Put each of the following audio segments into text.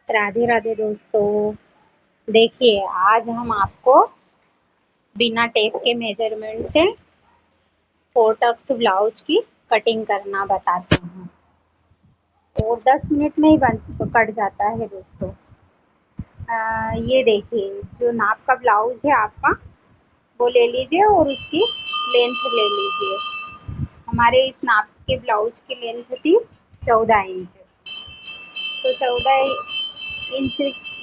राधे राधे दोस्तों। देखिए, आज हम आपको बिना टेप के मेजरमेंट से 4 टक्स ब्लाउज की कटिंग करना बताते हैं और 10 मिनट में ही कट जाता है दोस्तों। ये देखिए, जो नाप का ब्लाउज है आपका वो ले लीजिए और उसकी लेंथ ले लीजिए। हमारे इस नाप के ब्लाउज की लेंथ थी 14 इंच। तो 14 इंच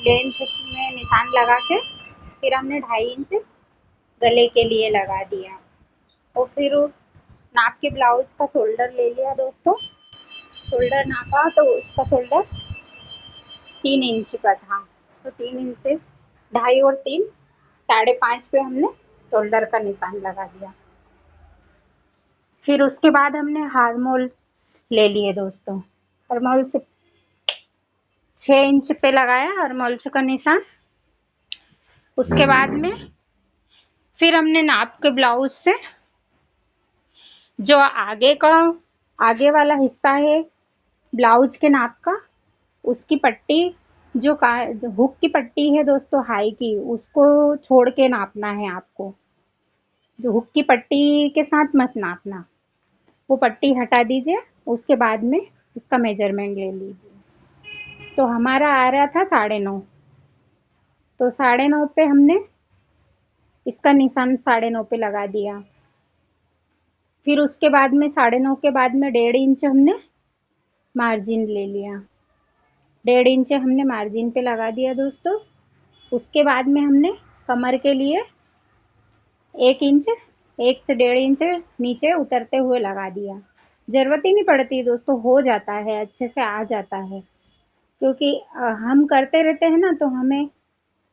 लेंथ में निशान लगा के फिर हमने 2.5 इंच गले के लिए लगा दिया और फिर नाप के ब्लाउज का शोल्डर ले लिया दोस्तों। शोल्डर नापा तो उसका शोल्डर 3 इंच का था, तो 3 इंच से 2.5 और 3 5.5 पे हमने शोल्डर का निशान लगा दिया। फिर उसके बाद हमने हार्मोल ले लिए दोस्तों। हार्मोल से 6 इंच पे लगाया हार्मोल का निशान। उसके बाद में फिर हमने नाप के ब्लाउज से जो आगे वाला हिस्सा है ब्लाउज के नाप का, उसकी पट्टी जो हुक की पट्टी है दोस्तों हाई की, उसको छोड़ के नापना है आपको। जो हुक की पट्टी के साथ मत नापना, वो पट्टी हटा दीजिए। उसके बाद में उसका मेजरमेंट ले लीजिए। तो हमारा आ रहा था 9.5, तो 9.5 पे हमने इसका निशान 9.5 पे लगा दिया। फिर उसके बाद में 9.5 के बाद में 1.5 इंच हमने मार्जिन ले लिया। 1.5 इंच हमने मार्जिन पे लगा दिया दोस्तों। उसके बाद में हमने कमर के लिए 1 इंच, 1 से 1.5 इंच नीचे उतरते हुए लगा दिया। जरूरत ही नहीं पड़ती दोस्तों, हो जाता है, अच्छे से आ जाता है, क्योंकि हम करते रहते हैं ना, तो हमें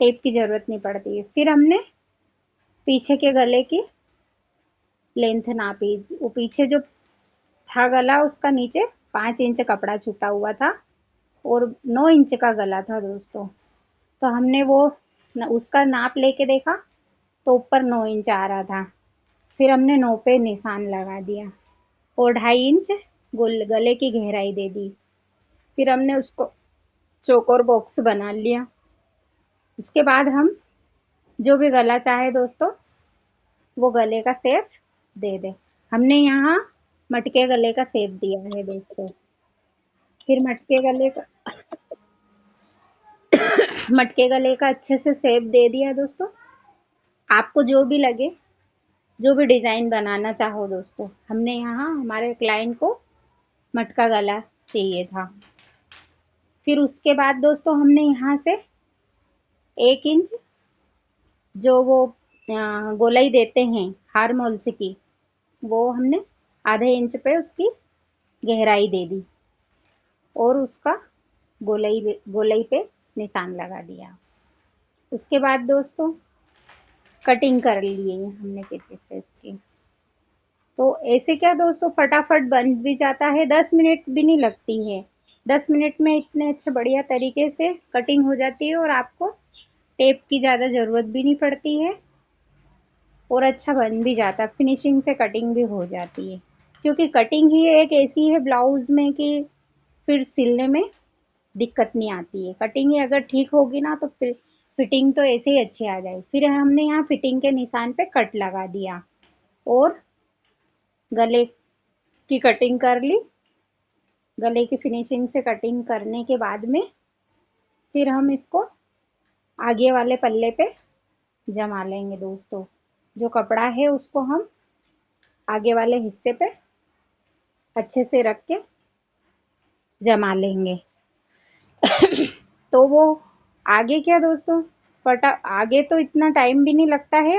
टेप की जरूरत नहीं पड़ती है। फिर हमने पीछे के गले की लेंथ नापी। वो पीछे जो था गला, उसका नीचे 5 इंच कपड़ा छूटा हुआ था और 9 इंच का गला था दोस्तों। तो हमने वो उसका नाप लेके देखा तो ऊपर 9 इंच आ रहा था। फिर हमने 9 पे निशान लगा दिया और 2.5 इंच गले की गहराई दे दी। फिर हमने उसको चौकोर बॉक्स बना लिया। उसके बाद हम जो भी गला चाहे दोस्तों वो गले का शेप दे दे। हमने यहाँ मटके गले का शेप दिया है दोस्तों। फिर मटके गले का अच्छे से शेप दे दिया दोस्तों। आपको जो भी लगे, जो भी डिजाइन बनाना चाहो दोस्तों, हमने यहाँ हमारे क्लाइंट को मटका गला चाहिए था। फिर उसके बाद दोस्तों हमने यहाँ से 1 इंच जो वो गोलाई देते हैं हार मोल्स की, वो हमने आधे इंच पे उसकी गहराई दे दी और उसका गोलाई पे निशान लगा दिया। उसके बाद दोस्तों कटिंग कर लिए हमने पीछे से उसकी। तो ऐसे क्या दोस्तों, फटाफट बन भी जाता है, 10 मिनट भी नहीं लगती है। 10 मिनट में इतने अच्छे बढ़िया तरीके से कटिंग हो जाती है और आपको टेप की ज़्यादा ज़रूरत भी नहीं पड़ती है और अच्छा बन भी जाता है। फिनिशिंग से कटिंग भी हो जाती है, क्योंकि कटिंग ही एक ऐसी है ब्लाउज में कि फिर सिलने में दिक्कत नहीं आती है। कटिंग ही अगर ठीक होगी ना तो फिर फिटिंग तो ऐसे ही अच्छी आ जाएगी। फिर हमने यहाँ फिटिंग के निशान पे कट लगा दिया और गले की कटिंग कर ली। गले की फिनिशिंग से कटिंग करने के बाद में फिर हम इसको आगे वाले पल्ले पे जमा लेंगे दोस्तों। जो कपड़ा है उसको हम आगे वाले हिस्से पे अच्छे से रख के जमा लेंगे। तो वो आगे क्या दोस्तों, आगे तो इतना टाइम भी नहीं लगता है।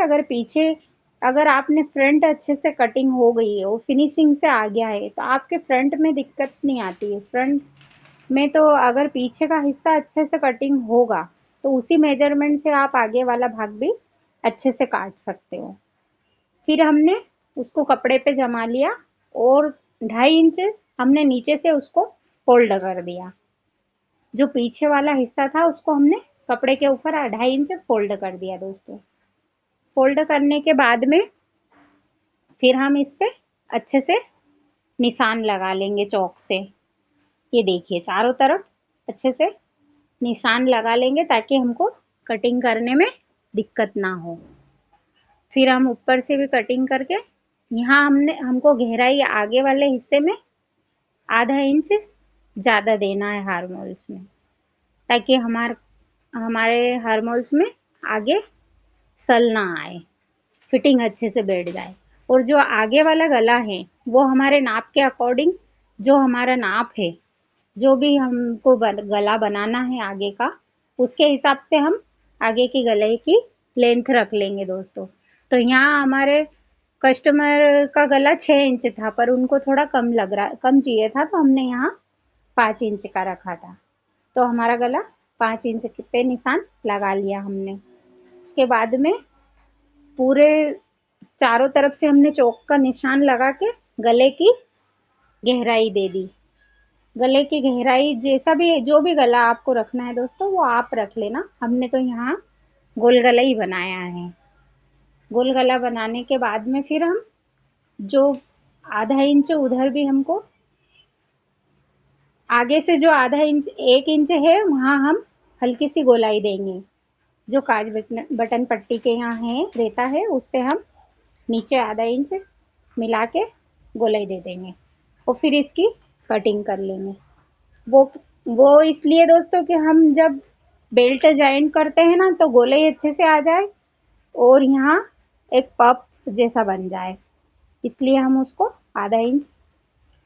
अगर आपने फ्रंट अच्छे से कटिंग हो गई है, वो फिनिशिंग से आ गया है, तो आपके फ्रंट में दिक्कत नहीं आती है। फ्रंट में तो अगर पीछे का हिस्सा अच्छे से कटिंग होगा तो उसी मेजरमेंट से आप आगे वाला भाग भी अच्छे से काट सकते हो। फिर हमने उसको कपड़े पे जमा लिया और 2.5 इंच हमने नीचे से उसको फोल्ड कर दिया। जो पीछे वाला हिस्सा था उसको हमने कपड़े के ऊपर 2.5 इंच फोल्ड कर दिया दोस्तों। फोल्ड करने के बाद में फिर हम इस पे अच्छे से निशान लगा लेंगे चौक से। ये देखिए, चारों तरफ अच्छे से निशान लगा लेंगे ताकि हमको कटिंग करने में दिक्कत ना हो। फिर हम ऊपर से भी कटिंग करके यहाँ हमको गहराई आगे वाले हिस्से में आधा इंच ज़्यादा देना है हार्मोल्स में, ताकि हमारे हार्मोल्स में आगे सल ना आए, फिटिंग अच्छे से बैठ जाए। और जो आगे वाला गला है वो हमारे नाप के अकॉर्डिंग, जो हमारा नाप है, जो भी हमको गला बनाना है आगे का, उसके हिसाब से हम आगे की गले की लेंथ रख लेंगे दोस्तों। तो यहाँ हमारे कस्टमर का गला 6 इंच था, पर उनको थोड़ा कम चाहिए था, तो हमने यहाँ 5 इंच का रखा था। तो हमारा गला 5 इंच पे निशान लगा लिया हमने। उसके बाद में पूरे चारों तरफ से हमने चौक का निशान लगा के गले की गहराई दे दी। गले की गहराई जैसा भी, जो भी गला आपको रखना है दोस्तों वो आप रख लेना। हमने तो यहाँ गोल गला ही बनाया है। गोल गला बनाने के बाद में फिर हम जो आधा इंच उधर भी हमको आगे से जो आधा इंच 1 इंच है वहां हम हल्की सी गोलाई देंगे। जो काज बटन पट्टी के यहाँ है रहता है, उससे हम नीचे आधा इंच मिला के गोलाई दे देंगे और फिर इसकी कटिंग कर लेंगे। वो वो इसलिए दोस्तों कि हम जब बेल्ट जॉइंट करते हैं ना, तो गोलाई अच्छे से आ जाए और यहाँ एक पफ जैसा बन जाए, इसलिए हम उसको आधा इंच,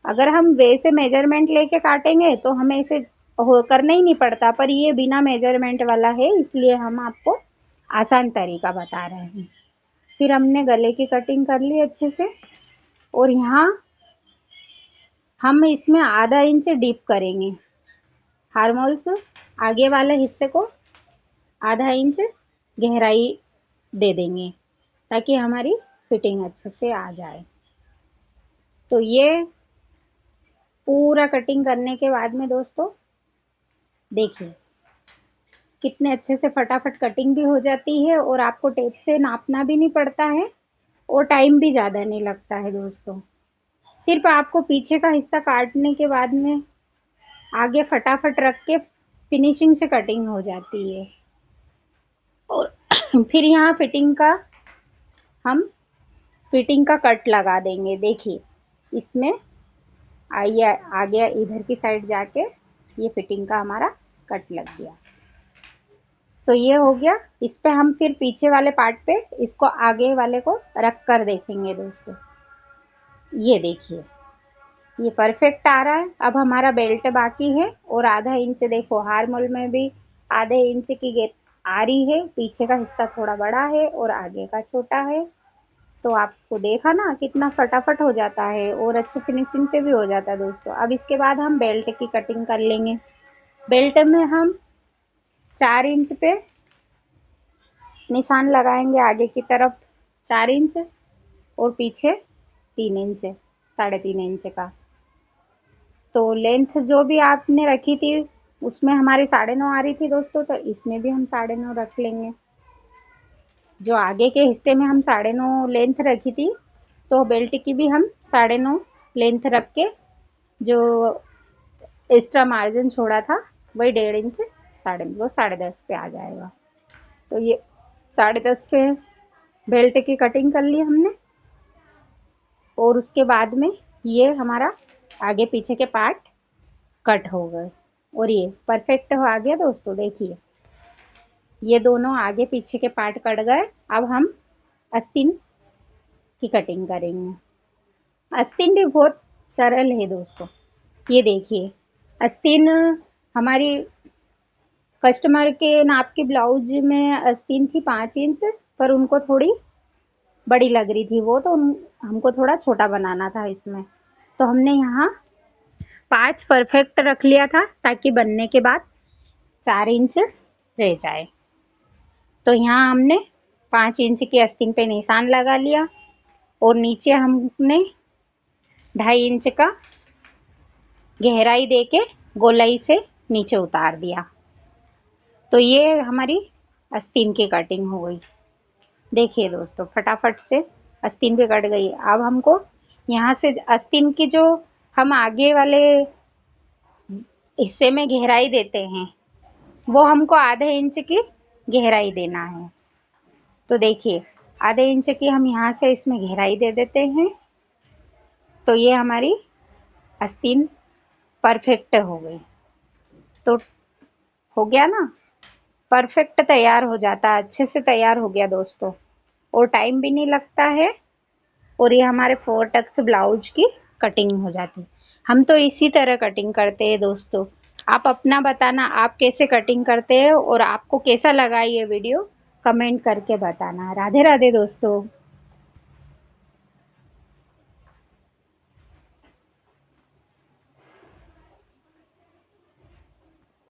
अगर हम वैसे मेजरमेंट लेके काटेंगे तो हमें इसे करना ही नहीं पड़ता, पर ये बिना मेजरमेंट वाला है इसलिए हम आपको आसान तरीका बता रहे हैं। फिर हमने गले की कटिंग कर ली अच्छे से और यहाँ हम इसमें आधा इंच डीप करेंगे। हार्मोल्स आगे वाले हिस्से को आधा इंच गहराई दे देंगे ताकि हमारी फिटिंग अच्छे से आ जाए। तो ये पूरा कटिंग करने के बाद में दोस्तों देखिए कितने अच्छे से फटाफट कटिंग भी हो जाती है और आपको टेप से नापना भी नहीं पड़ता है और टाइम भी ज़्यादा नहीं लगता है दोस्तों। सिर्फ आपको पीछे का हिस्सा काटने के बाद में आगे फटाफट रख के फिनिशिंग से कटिंग हो जाती है। और फिर यहाँ हम फिटिंग का कट लगा देंगे। देखिए इसमें आइए आगे इधर की साइड जाके ये फिटिंग का हमारा कट लग गया। तो ये हो गया। इस पे हम फिर पीछे वाले पार्ट पे इसको आगे वाले को रख कर देखेंगे दोस्तों। ये देखिए ये परफेक्ट आ रहा है। अब हमारा बेल्ट बाकी है और आधा इंच देखो हार्मोल में भी आधे इंच की गैप आ रही है। पीछे का हिस्सा थोड़ा बड़ा है और आगे का छोटा है। तो आपको देखा ना कितना फटाफट हो जाता है और अच्छी फिनिशिंग से भी हो जाता है दोस्तों। अब इसके बाद हम बेल्ट की कटिंग कर लेंगे। बेल्ट में हम 4 इंच पे निशान लगाएंगे, आगे की तरफ 4 इंच और पीछे 3 इंच, 3.5 इंच का। तो लेंथ जो भी आपने रखी थी उसमें हमारी 9.5 आ रही थी दोस्तों, तो इसमें भी हम 9.5 रख लेंगे। जो आगे के हिस्से में हम 9.5 लेंथ रखी थी, तो बेल्ट की भी हम 9.5 लेंथ रख के जो एक्स्ट्रा मार्जिन छोड़ा था वही 1.5 इंच 10.5 पे आ जाएगा। तो ये 10.5 पे बेल्ट की कटिंग कर ली हमने और उसके बाद में ये हमारा आगे पीछे के पार्ट कट हो गए और ये परफेक्ट हो आ गया दोस्तों। देखिए ये दोनों आगे पीछे के पार्ट कट गए। अब हम आस्तीन की कटिंग करेंगे। आस्तीन भी बहुत सरल है दोस्तों। ये देखिए आस्तीन हमारी कस्टमर के नाप की ब्लाउज में आस्तीन थी 5 इंच, पर उनको थोड़ी बड़ी लग रही थी वो, तो हमको थोड़ा छोटा बनाना था इसमें। तो हमने यहाँ 5 परफेक्ट रख लिया था ताकि बनने के बाद 4 इंच रह जाए। तो यहाँ हमने 5 इंच की आस्तीन पे निशान लगा लिया और नीचे हमने 2.5 इंच का गहराई देके गोलाई से नीचे उतार दिया। तो ये हमारी आस्तीन की कटिंग हो गई। देखिए दोस्तों फटाफट से आस्तीन भी कट गई। अब हमको यहाँ से आस्तीन की जो हम आगे वाले हिस्से में गहराई देते हैं वो हमको आधे इंच की गहराई देना है। तो देखिए, आधे इंच की हम यहाँ से इसमें गहराई दे देते हैं। तो ये हमारी आस्तीन परफेक्ट हो गई। तो हो गया ना, परफेक्ट तैयार हो जाता है, अच्छे से तैयार हो गया दोस्तों, और टाइम भी नहीं लगता है। और ये हमारे 4 टक्स ब्लाउज की कटिंग हो जाती है। हम तो इसी तरह कटिंग करते हैं दोस्तों। आप अपना बताना, आप कैसे कटिंग करते हैं और आपको कैसा लगा ये वीडियो, कमेंट करके बताना। राधे राधे दोस्तों।